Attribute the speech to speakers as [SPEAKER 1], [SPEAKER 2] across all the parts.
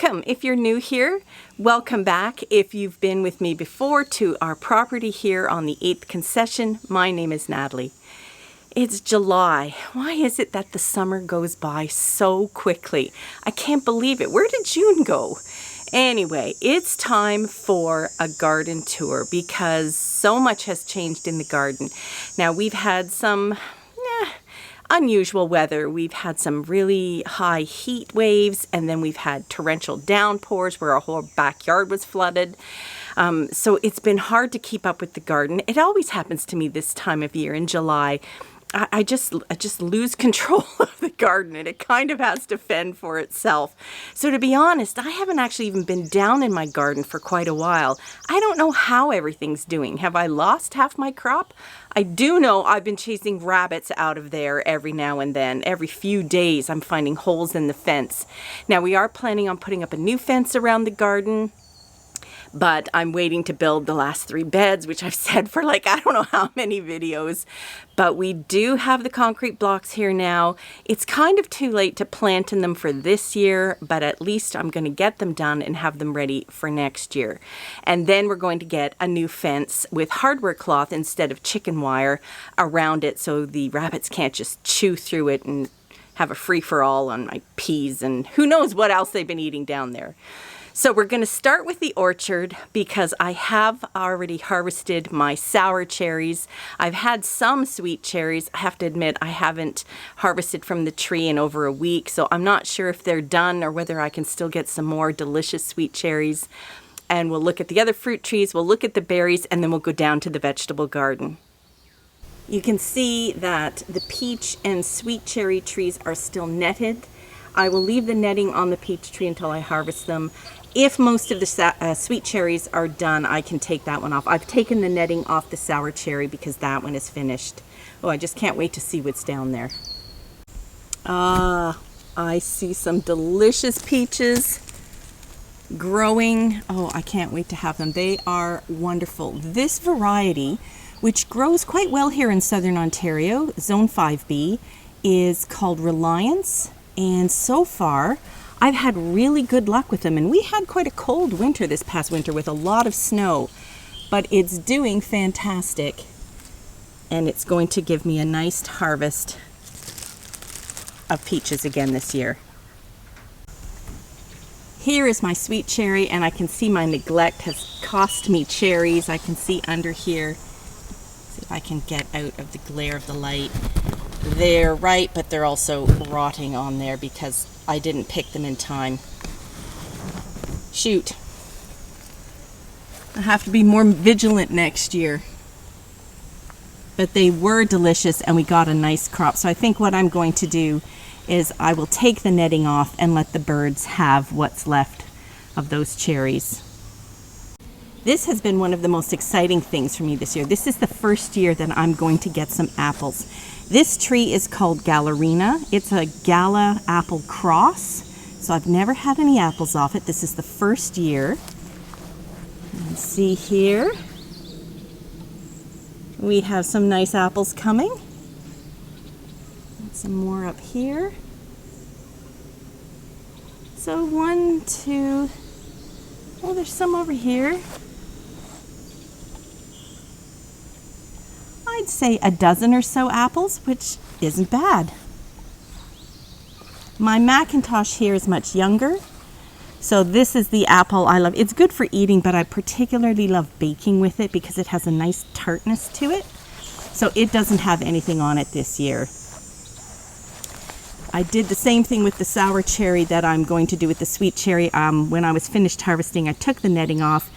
[SPEAKER 1] Welcome if you're new here. Welcome back if you've been with me before to our property here on the 8th concession. My name is Natalie. It's July. Why is it that the summer goes by so quickly? I can't believe it. Where did June go? Anyway, it's time for a garden tour because so much has changed in the garden. Now, we've had some unusual weather. We've had some really high heat waves, and then we've had torrential downpours where our whole backyard was flooded. So it's been hard to keep up with the garden. It always happens to me this time of year in July. I just lose control of the garden, and it kind of has to fend for itself. So to be honest, I haven't actually even been down in my garden for quite a while. I don't know how everything's doing. Have I lost half my crop? I do know I've been chasing rabbits out of there every now and then. Every few days I'm finding holes in the fence. Now we are planning on putting up a new fence around the garden, but I'm waiting to build the last 3 beds, which I've said for like, I don't know how many videos. But we do have the concrete blocks here now. It's kind of too late to plant in them for this year, but at least I'm going to get them done and have them ready for next year. And then we're going to get a new fence with hardware cloth instead of chicken wire around it so the rabbits can't just chew through it and have a free-for-all on my peas and who knows what else they've been eating down there. So we're going to start with the orchard because I have already harvested my sour cherries. I've had some sweet cherries. I have to admit I haven't harvested from the tree in over a week, so I'm not sure if they're done or whether I can still get some more delicious sweet cherries. And we'll look at the other fruit trees, we'll look at the berries, and then we'll go down to the vegetable garden. You can see that the peach and sweet cherry trees are still netted. I will leave the netting on the peach tree until I harvest them. If most of the sweet cherries are done, I can take that one off. I've taken the netting off the sour cherry because that one is finished. Oh, I just can't wait to see what's down there. Ah, I see some delicious peaches growing. Oh, I can't wait to have them. They are wonderful. This variety, which grows quite well here in southern Ontario, Zone 5B, is called Reliance. And so far, I've had really good luck with them, and we had quite a cold winter this past winter with a lot of snow, but it's doing fantastic, and it's going to give me a nice harvest of peaches again this year. Here is my sweet cherry, and I can see my neglect has cost me cherries. I can see under here. See if I can get out of the glare of the light. They're ripe, but they're also rotting on there because I didn't pick them in time. Shoot. I have to be more vigilant next year. But they were delicious and we got a nice crop. So I think what I'm going to do is I will take the netting off and let the birds have what's left of those cherries. This has been one of the most exciting things for me this year. This is the first year that I'm going to get some apples. This tree is called Gallerina. It's a Gala apple cross. So I've never had any apples off it. This is the first year. And see here, we have some nice apples coming. And some more up here. So 1, 2, oh, there's some over here. I'd say a dozen or so apples, which isn't bad. My Macintosh here is much younger, so this is the apple I love. It's good for eating, but I particularly love baking with it because it has a nice tartness to it. So it doesn't have anything on it this year. I did the same thing with the sour cherry that I'm going to do with the sweet cherry. When I was finished harvesting, I took the netting off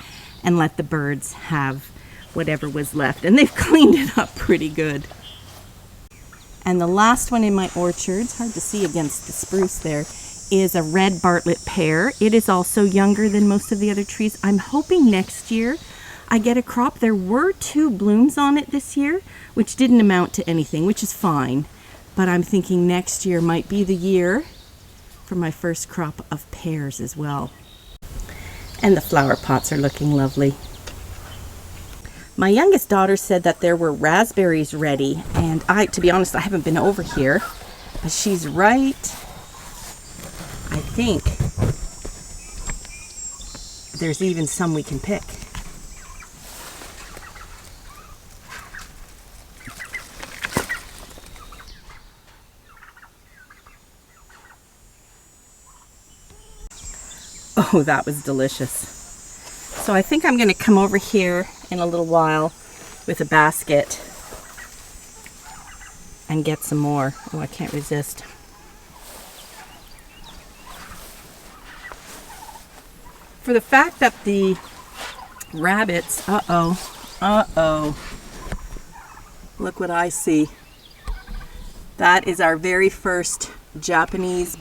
[SPEAKER 1] and let the birds have whatever was left, and they've cleaned it up pretty good. And the last one in my orchard, it's hard to see against the spruce there, is a red Bartlett pear. It is also younger than most of the other trees. I'm hoping next year I get a crop. There were 2 blooms on it this year, which didn't amount to anything, which is fine. But I'm thinking next year might be the year for my first crop of pears as well. And the flower pots are looking lovely. My youngest daughter said that there were raspberries ready, and to be honest, I haven't been over here, but she's right, I think, there's even some we can pick. Oh, that was delicious. So I think I'm going to come over here in a little while with a basket and get some more. Oh, I can't resist. For the fact that the rabbits, look what I see. That is our very first Japanese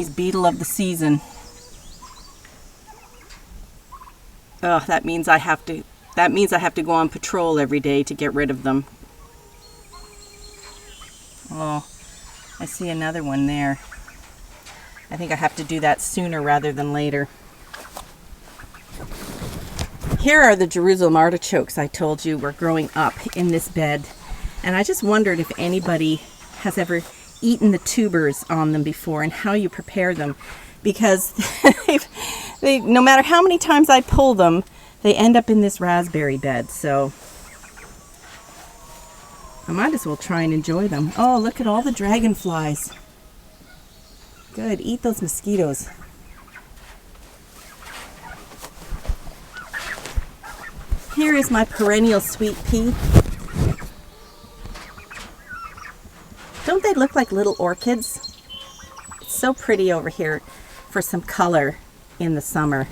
[SPEAKER 1] beetle of the season. Oh, that means I have to go on patrol every day to get rid of them. Oh, I see another one there. I think I have to do that sooner rather than later. Here are the Jerusalem artichokes I told you were growing up in this bed. And I just wondered if anybody has ever eaten the tubers on them before and how you prepare them. Because they, no matter how many times I pull them, they end up in this raspberry bed. So I might as well try and enjoy them. Oh, look at all the dragonflies. Good, eat those mosquitoes. Here is my perennial sweet pea. Don't they look like little orchids? It's so pretty over here for some color in the summer.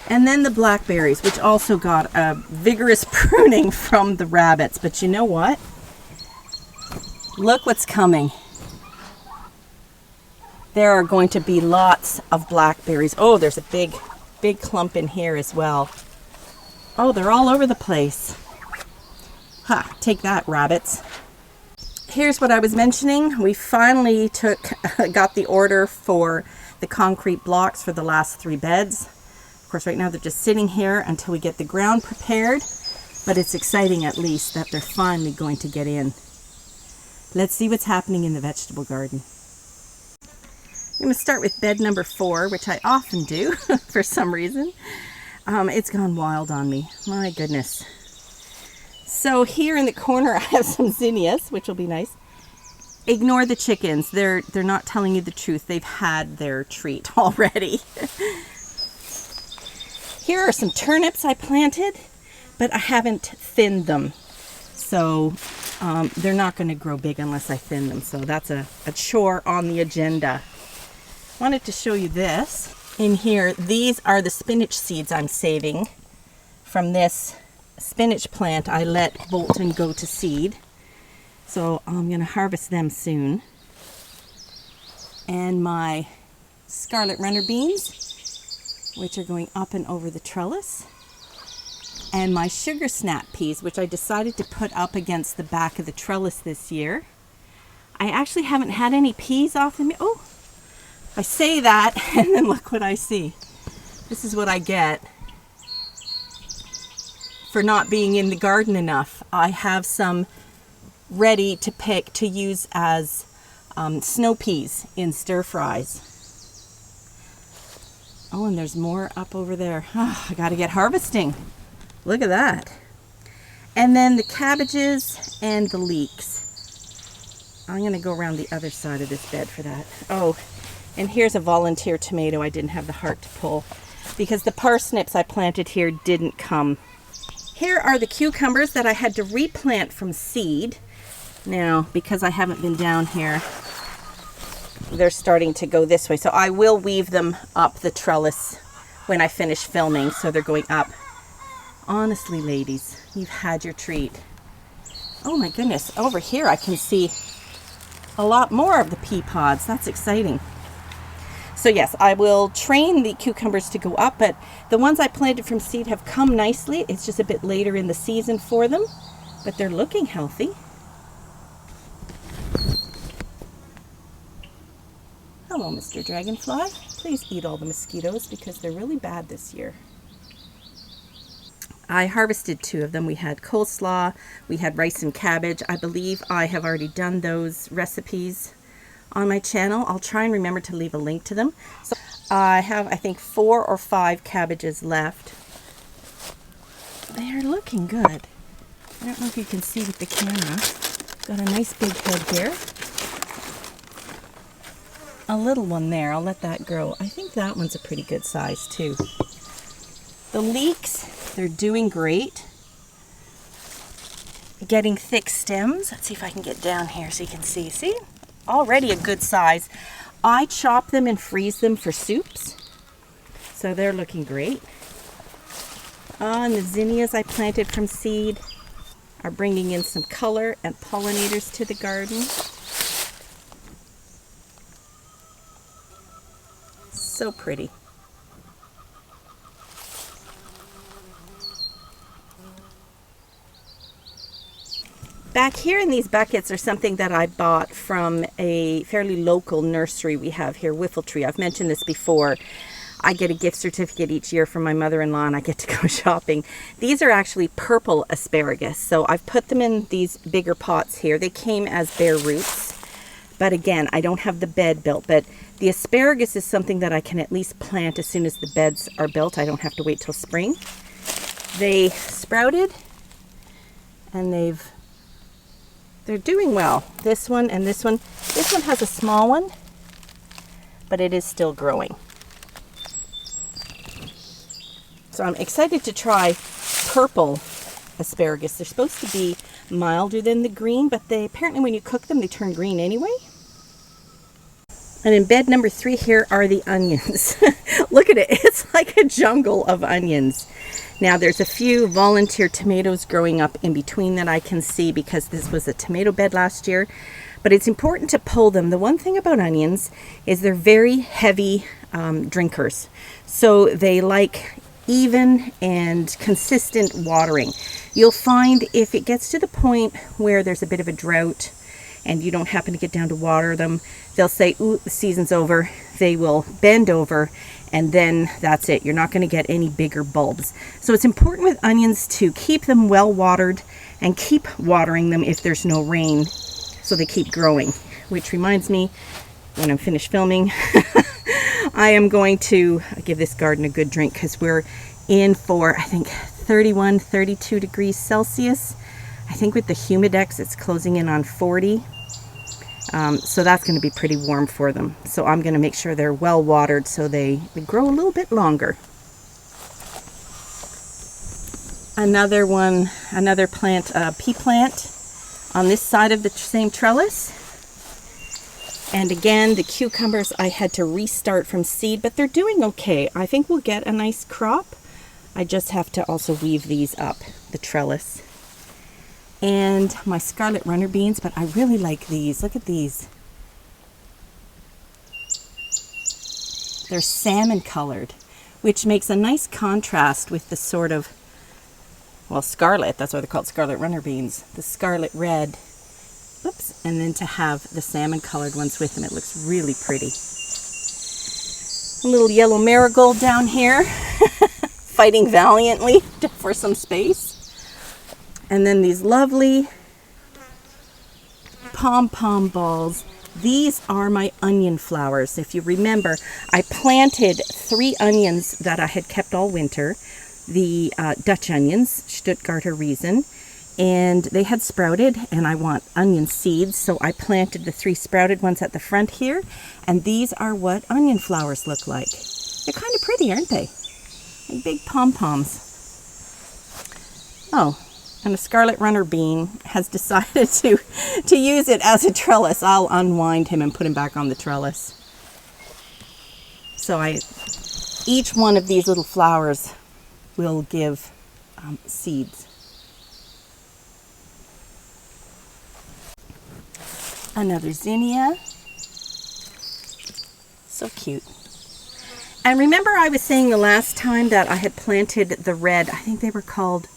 [SPEAKER 1] And then the blackberries, which also got a vigorous pruning from the rabbits. But you know what? Look what's coming. There are going to be lots of blackberries. Oh, there's a big clump in here as well. Oh, they're all over the place. Ha, take that, rabbits. Here's what I was mentioning. We finally got the order for the concrete blocks for the last 3 beds. Of course, right now they're just sitting here until we get the ground prepared, but it's exciting at least that they're finally going to get in. Let's see what's happening in the vegetable garden. I'm going to start with bed number 4, which I often do for some reason. It's gone wild on me. My goodness. So here in the corner I have some zinnias, which will be nice. Ignore the chickens. They're not telling you the truth. They've had their treat already. Here are some turnips I planted, but I haven't thinned them. So they're not going to grow big unless I thin them. So that's a chore on the agenda. Wanted to show you this. In here, these are the spinach seeds I'm saving from this spinach plant I let bolt and go to seed. So I'm going to harvest them soon. And my scarlet runner beans, which are going up and over the trellis. And my sugar snap peas, which I decided to put up against the back of the trellis this year. I actually haven't had any peas off them. Oh, I say that and then look what I see. This is what I get for not being in the garden enough. I have some ready to pick to use as snow peas in stir fries. Oh, and there's more up over there. Oh, I gotta get harvesting. Look at that. And then the cabbages and the leeks. I'm gonna go around the other side of this bed for that. Oh, and here's a volunteer tomato I didn't have the heart to pull because the parsnips I planted here didn't come. Here are the cucumbers that I had to replant from seed. Now, because I haven't been down here, they're starting to go this way. So I will weave them up the trellis when I finish filming, so they're going up. Honestly, ladies, you've had your treat. Oh my goodness, over here I can see a lot more of the pea pods. That's exciting. So yes, I will train the cucumbers to go up, but the ones I planted from seed have come nicely. It's just a bit later in the season for them, but they're looking healthy. Hello, Mr. Dragonfly. Please eat all the mosquitoes because they're really bad this year. I harvested 2 of them. We had coleslaw, we had rice and cabbage. I believe I have already done those recipes on my channel. I'll try and remember to leave a link to them. So I have, I think, 4 or 5 cabbages left. They're looking good. I don't know if you can see with the camera. Got a nice big head here. A little one there. I'll let that grow. I think that one's a pretty good size too. The leeks, they're doing great. Getting thick stems. Let's see if I can get down here so you can see. See? Already a good size. I chop them and freeze them for soups. So they're looking great. And the zinnias I planted from seed are bringing in some color and pollinators to the garden. So pretty. Back here in these buckets are something that I bought from a fairly local nursery we have here, Whiffletree. I've mentioned this before. I get a gift certificate each year from my mother-in-law and I get to go shopping. These are actually purple asparagus. So I've put them in these bigger pots here. They came as bare roots. But again, I don't have the bed built. But the asparagus is something that I can at least plant as soon as the beds are built. I don't have to wait till spring. They sprouted and they're doing well. This one and this one. This one has a small one, but it is still growing. So I'm excited to try purple asparagus. They're supposed to be milder than the green, but they apparently when you cook them, they turn green anyway. And in bed number 3 here are the onions. Look at it. It's like a jungle of onions. Now there's a few volunteer tomatoes growing up in between that I can see because this was a tomato bed last year. But it's important to pull them. The one thing about onions is they're very heavy drinkers. So they like even and consistent watering. You'll find if it gets to the point where there's a bit of a drought and you don't happen to get down to water them, they'll say, ooh, the season's over. They will bend over and then that's it. You're not going to get any bigger bulbs. So it's important with onions to keep them well watered and keep watering them if there's no rain so they keep growing. Which reminds me, when I'm finished filming, I am going to give this garden a good drink because we're in for, I think, 31, 32 degrees Celsius. I think with the Humidex, it's closing in on 40. So that's going to be pretty warm for them. So I'm going to make sure they're well watered so they grow a little bit longer. Another one, another plant, pea plant on this side of the same trellis. And again, the cucumbers I had to restart from seed, but they're doing okay. I think we'll get a nice crop. I just have to also weave these up, the trellis. And my scarlet runner beans, but I really like these. Look at these. They're salmon colored, which makes a nice contrast with the sort of, well, scarlet, that's why they're called scarlet runner beans, the scarlet red. Oops, and then to have the salmon colored ones with them, it looks really pretty. A little yellow marigold down here, fighting valiantly for some space. And then these lovely pom-pom balls. These are my onion flowers. If you remember, I planted 3 onions that I had kept all winter. The Dutch onions, Stuttgarter Riesen. And they had sprouted and I want onion seeds, so I planted the 3 sprouted ones at the front here, and these are what onion flowers look like. They're kind of pretty, aren't they? Like big pom-poms. Oh, and a scarlet runner bean has decided to use it as a trellis. I'll unwind him and put him back on the trellis. So each one of these little flowers will give seeds. Another zinnia. So cute. And remember I was saying the last time that I had planted the red, I think they were called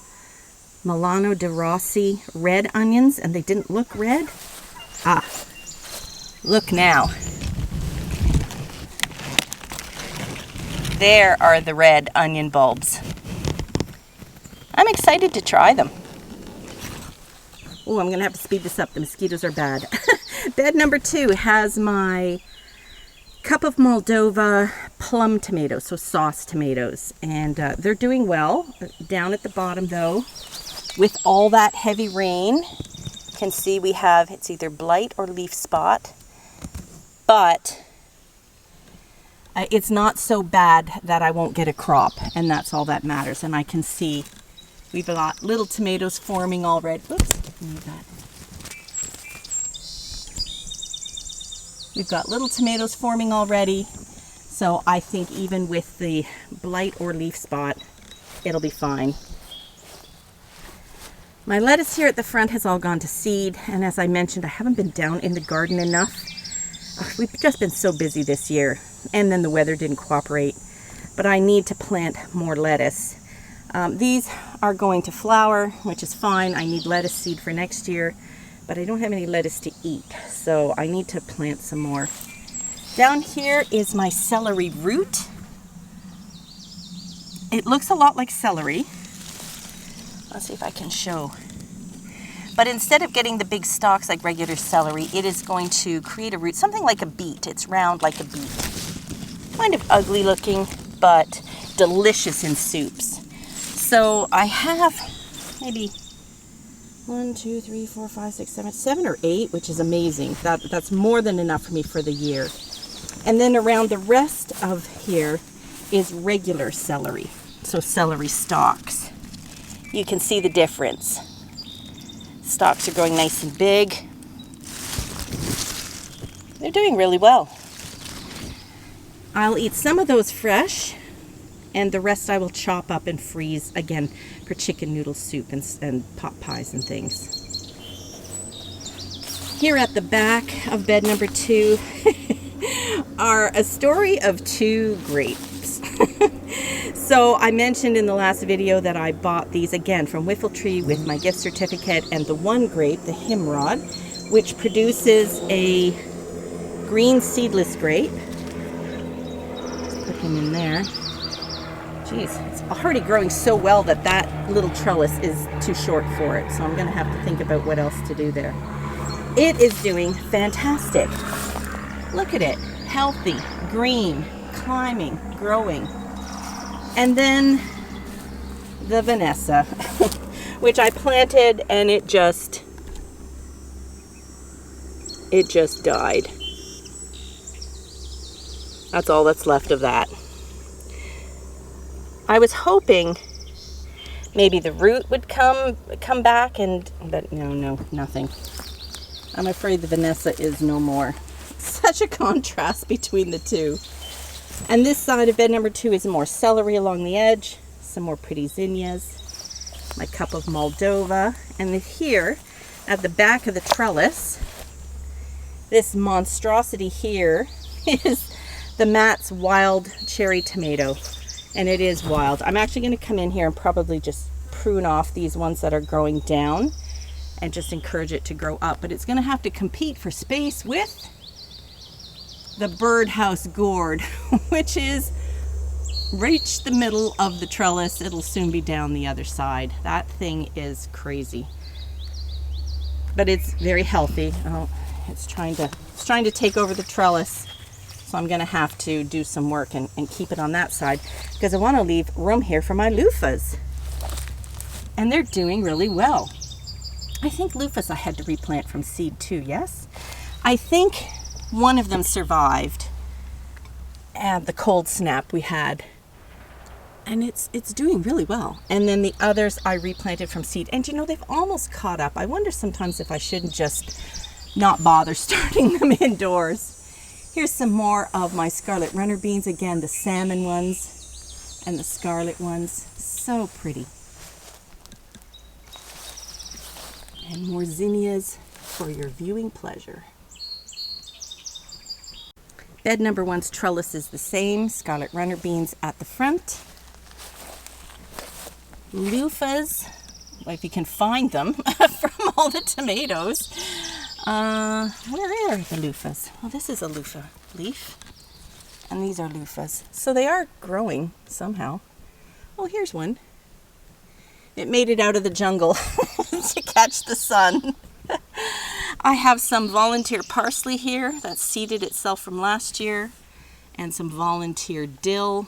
[SPEAKER 1] Milano de Rossi red onions, and they didn't look red? Ah, look now. There are the red onion bulbs. I'm excited to try them. Oh, I'm going to have to speed this up. The mosquitoes are bad. Bed number 2 has my cup of Moldova plum tomatoes, so sauce tomatoes, and they're doing well. Down at the bottom though, with all that heavy rain, you can see we have, it's either blight or leaf spot, but it's not so bad that I won't get a crop, and that's all that matters. And I can see we've got little tomatoes forming already. Oops, move that. We've got little tomatoes forming already, so I think even with the blight or leaf spot, it'll be fine. My lettuce here at the front has all gone to seed, and as I mentioned, I haven't been down in the garden enough. We've just been so busy this year, and then the weather didn't cooperate, but I need to plant more lettuce. These are going to flower, which is fine. I need lettuce seed for next year, but I don't have any lettuce to eat, so I need to plant some more. Down here is my celery root. It looks a lot like celery. Let's see if I can show. But instead of getting the big stalks like regular celery, it is going to create a root, something like a beet. It's round like a beet. Kind of ugly looking, but delicious in soups. So I have maybe 1, 2, 3, 4, 5, 6, 7 or 8, which is amazing. That's more than enough for me for the year. And then around the rest of here is regular celery, so celery stalks. You can see the difference. Stalks are growing nice and big. They're doing really well. I'll eat some of those fresh, and the rest I will chop up and freeze, again, for chicken noodle soup and pot pies and things. Here at the back of bed number 2 are a story of 2 grapes. So I mentioned in the last video that I bought these again from Whiffletree with my gift certificate, and the one grape, the Himrod, which produces a green seedless grape. Let's put him in there. Geez, it's already growing so well that that little trellis is too short for it, so I'm going to have to think about what else to do there. It is doing fantastic. Look at it. Healthy, green, climbing, growing. And then the Vanessa, which I planted, and it just died. That's all that's left of that. I was hoping maybe the root would come back, but no, nothing. I'm afraid the Vanessa is no more. Such a contrast between the two. And this side of bed number 2 is more celery along the edge, some more pretty zinnias, my cup of Moldova, and here at the back of the trellis, this monstrosity here is the Matt's wild cherry tomato, and it is wild. I'm actually going to come in here and probably just prune off these ones that are growing down and just encourage it to grow up, but it's going to have to compete for space with the birdhouse gourd, which is reached the middle of the trellis. It'll soon be down the other side. That thing is crazy, but it's very healthy. Oh, it's trying to take over the trellis, so I'm going to have to do some work and keep it on that side, because I want to leave room here for my loofahs, and they're doing really well. I think loofahs I had to replant from seed too. Yes, I think one of them survived and the cold snap we had, and it's doing really well. And then the others I replanted from seed, and you know, they've almost caught up. I wonder sometimes if I shouldn't just not bother starting them indoors. Here's some more of my scarlet runner beans, again the salmon ones and the scarlet ones, so pretty. And more zinnias for your viewing pleasure. Bed number 1's trellis is the same. Scarlet runner beans at the front. Loofahs, well, if you can find them from all the tomatoes. Where are the loofahs? Well, this is a loofah leaf, and these are loofahs. So they are growing somehow. Oh, here's one. It made it out of the jungle to catch the sun. I have some volunteer parsley here that seeded itself from last year, and some volunteer dill.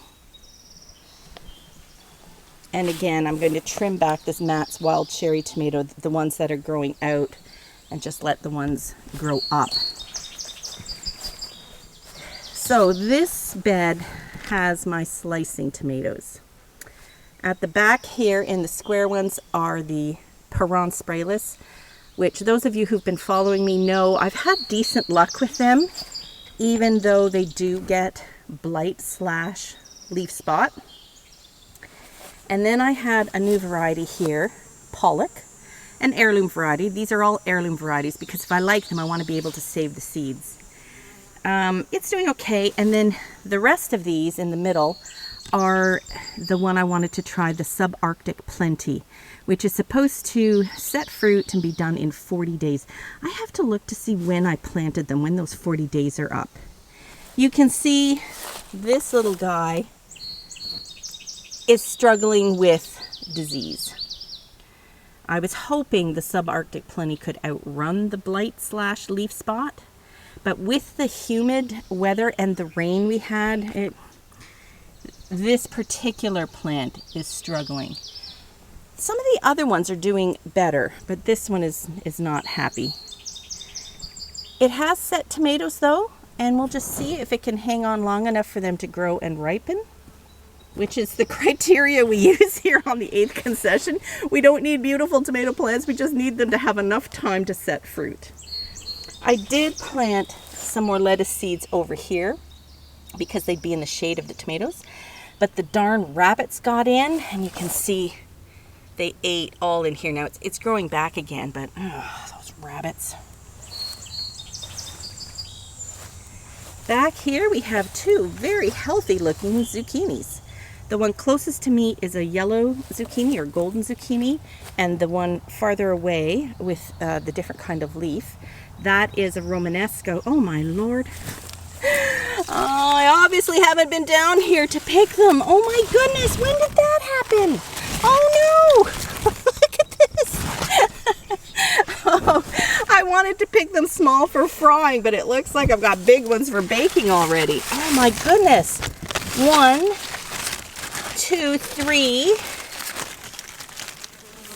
[SPEAKER 1] And again, I'm going to trim back this Matt's wild cherry tomato, the ones that are growing out, and just let the ones grow up. So this bed has my slicing tomatoes. At the back here in the square ones are the Peron sprayless, which those of you who've been following me know I've had decent luck with them, even though they do get blight / leaf spot. And then I had a new variety here, Pollock, an heirloom variety. These are all heirloom varieties because if I like them, I want to be able to save the seeds. It's doing okay. And then the rest of these in the middle are the one I wanted to try, the subarctic plenty, which is supposed to set fruit and be done in 40 days. I have to look to see when I planted them, when those 40 days are up. You can see this little guy is struggling with disease. I was hoping the subarctic plenty could outrun the blight / leaf spot, but with the humid weather and the rain we had, this particular plant is struggling. Some of the other ones are doing better, but this one is not happy. It has set tomatoes though, and we'll just see if it can hang on long enough for them to grow and ripen, which is the criteria we use here on the 8th concession. We don't need beautiful tomato plants, we just need them to have enough time to set fruit. I did plant some more lettuce seeds over here because they'd be in the shade of the tomatoes, but the darn rabbits got in, and you can see they ate all in here. Now it's growing back again, but those rabbits. Back here we have two very healthy looking zucchinis. The one closest to me is a yellow zucchini or golden zucchini, and the one farther away with the different kind of leaf, that is a Romanesco. Oh my lord. I obviously haven't been down here to pick them. Oh my goodness, when did that happen? Oh no! Look at this! Oh, I wanted to pick them small for frying, but it looks like I've got big ones for baking already. Oh my goodness. 1, 2, 3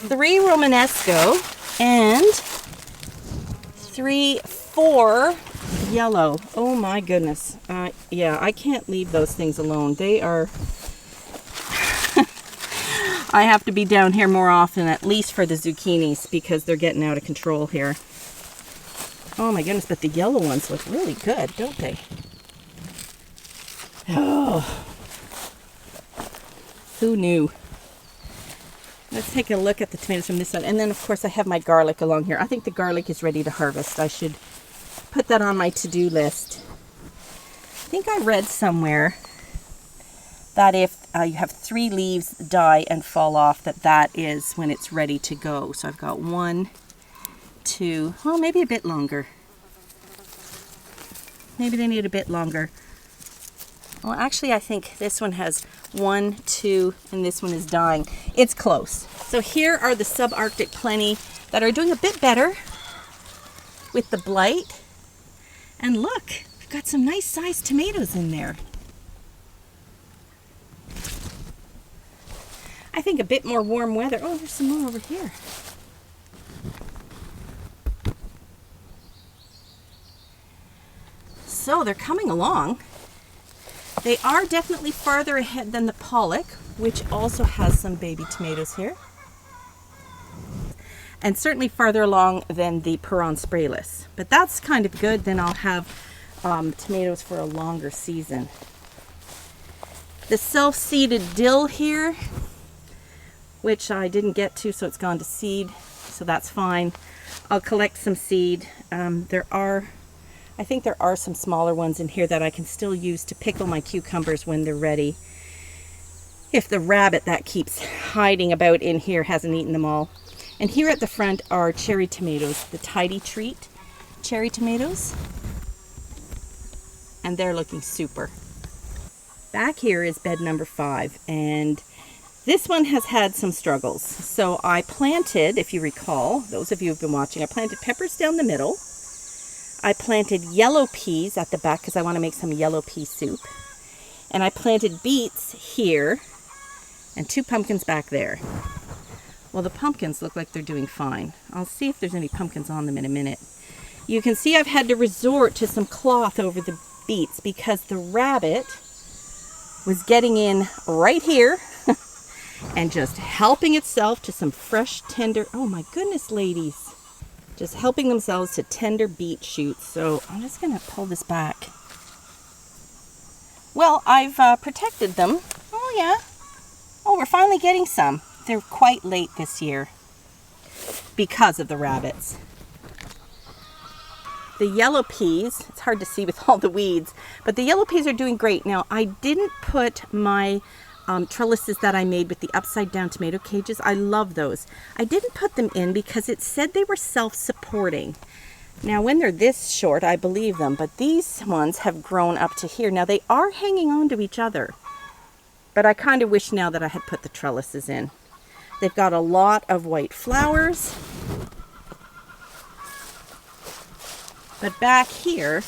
[SPEAKER 1] Romanesco and 3, 4 yellow. Oh my goodness. Yeah, I can't leave those things alone. They are... I have to be down here more often, at least for the zucchinis, because they're getting out of control here. Oh my goodness, but the yellow ones look really good, don't they? Oh, who knew? Let's take a look at the tomatoes from this side. And then, of course, I have my garlic along here. I think the garlic is ready to harvest. I should put that on my to-do list. I think I read somewhere that if you have 3 leaves die and fall off, that is when it's ready to go. So I've got 1, 2, well, maybe a bit longer. Maybe they need a bit longer. Well, actually, I think this one has 1, 2, and this one is dying. It's close. So here are the subarctic plenty that are doing a bit better with the blight. And look, we've got some nice sized tomatoes in there. I think a bit more warm weather. Oh, there's some more over here. So they're coming along. They are definitely farther ahead than the Pollock, which also has some baby tomatoes here. And certainly farther along than the Peron sprayless. But that's kind of good, then I'll have tomatoes for a longer season. The self-seeded dill here, which I didn't get to, so it's gone to seed, so that's fine. I'll collect some seed. I think there are some smaller ones in here that I can still use to pickle my cucumbers when they're ready. If the rabbit that keeps hiding about in here hasn't eaten them all. And here at the front are cherry tomatoes, the Tidy Treat cherry tomatoes. And they're looking super. Back here is bed number 5, and this one has had some struggles. So I planted, if you recall, those of you who've been watching, I planted peppers down the middle. I planted yellow peas at the back because I want to make some yellow pea soup. And I planted beets here and 2 pumpkins back there. Well, the pumpkins look like they're doing fine. I'll see if there's any pumpkins on them in a minute. You can see I've had to resort to some cloth over the beets because the rabbit was getting in right here and just helping itself to some fresh, tender, oh my goodness, ladies, just helping themselves to tender beet shoots. So I'm just going to pull this back. Well, I've protected them. Oh yeah. Oh, we're finally getting some. They're quite late this year because of the rabbits. The yellow peas, it's hard to see with all the weeds, but the yellow peas are doing great. Now, I didn't put my trellises that I made with the upside down tomato cages. I love those. I didn't put them in because it said they were self-supporting. Now, when they're this short, I believe them, but these ones have grown up to here. Now, they are hanging on to each other, but I kind of wish now that I had put the trellises in. They've got a lot of white flowers. But back here,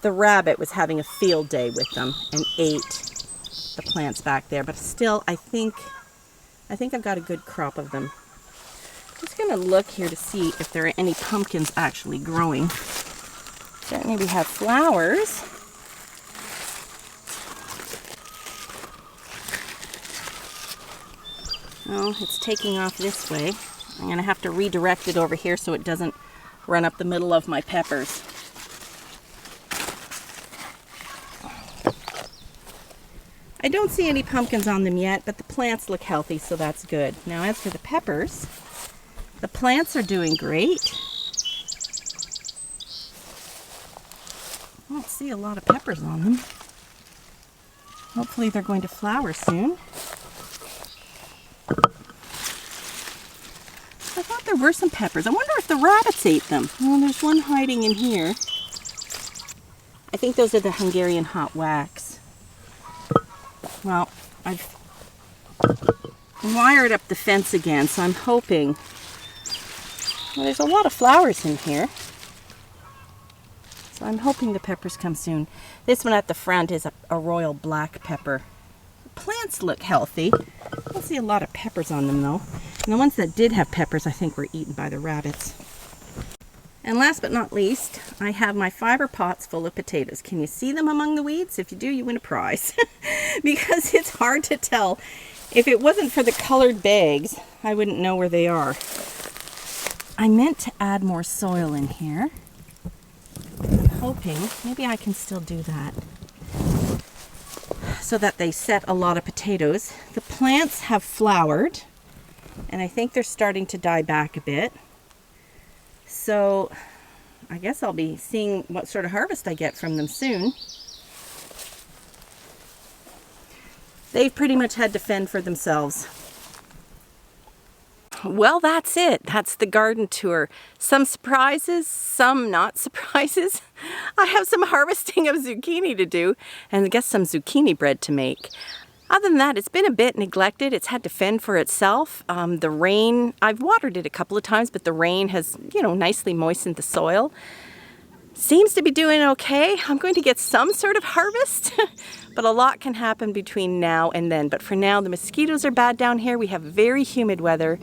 [SPEAKER 1] the rabbit was having a field day with them and ate the plants back there. But still, I think I've got a good crop of them. I'm just going to look here to see if there are any pumpkins actually growing. Certainly we have flowers. Oh, it's taking off this way. I'm going to have to redirect it over here so it doesn't run up the middle of my peppers. I don't see any pumpkins on them yet, but the plants look healthy, so that's good. Now, as for the peppers, the plants are doing great. I don't see a lot of peppers on them. Hopefully they're going to flower soon. I thought there were some peppers. I wonder if the rabbits ate them. Oh, there's one hiding in here. I think those are the Hungarian hot wax. Well, I've wired up the fence again, so I'm hoping. Well, there's a lot of flowers in here. So I'm hoping the peppers come soon. This one at the front is a royal black pepper. The plants look healthy. I don't see a lot of peppers on them though. And the ones that did have peppers, I think, were eaten by the rabbits. And last but not least, I have my fiber pots full of potatoes. Can you see them among the weeds? If you do, you win a prize. Because it's hard to tell. If it wasn't for the colored bags, I wouldn't know where they are. I meant to add more soil in here. I'm hoping maybe I can still do that, so that they set a lot of potatoes. The plants have flowered, and I think they're starting to die back a bit. So I guess I'll be seeing what sort of harvest I get from them soon. They've pretty much had to fend for themselves. Well, that's it. That's the garden tour. Some surprises, some not surprises. I have some harvesting of zucchini to do, and I guess some zucchini bread to make. Other than that, it's been a bit neglected. It's had to fend for itself. The rain, I've watered it a couple of times, but the rain has, nicely moistened the soil. Seems to be doing okay. I'm going to get some sort of harvest, but a lot can happen between now and then. But for now, the mosquitoes are bad down here. We have very humid weather,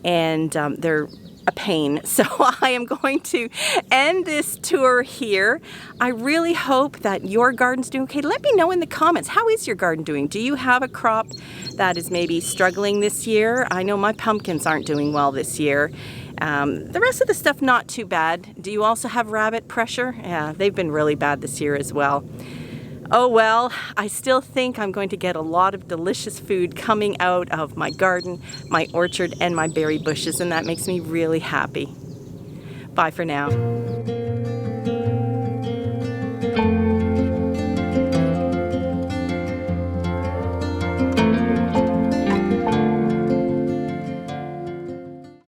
[SPEAKER 1] and they're a pain. So I am going to end this tour here. I really hope that your garden's doing okay. Let me know in the comments, how is your garden doing? Do you have a crop that is maybe struggling this year? I know my pumpkins aren't doing well this year. The rest of the stuff, not too bad. Do you also have rabbit pressure? Yeah, they've been really bad this year as well. Oh well, I still think I'm going to get a lot of delicious food coming out of my garden, my orchard, and my berry bushes, and that makes me really happy. Bye for now.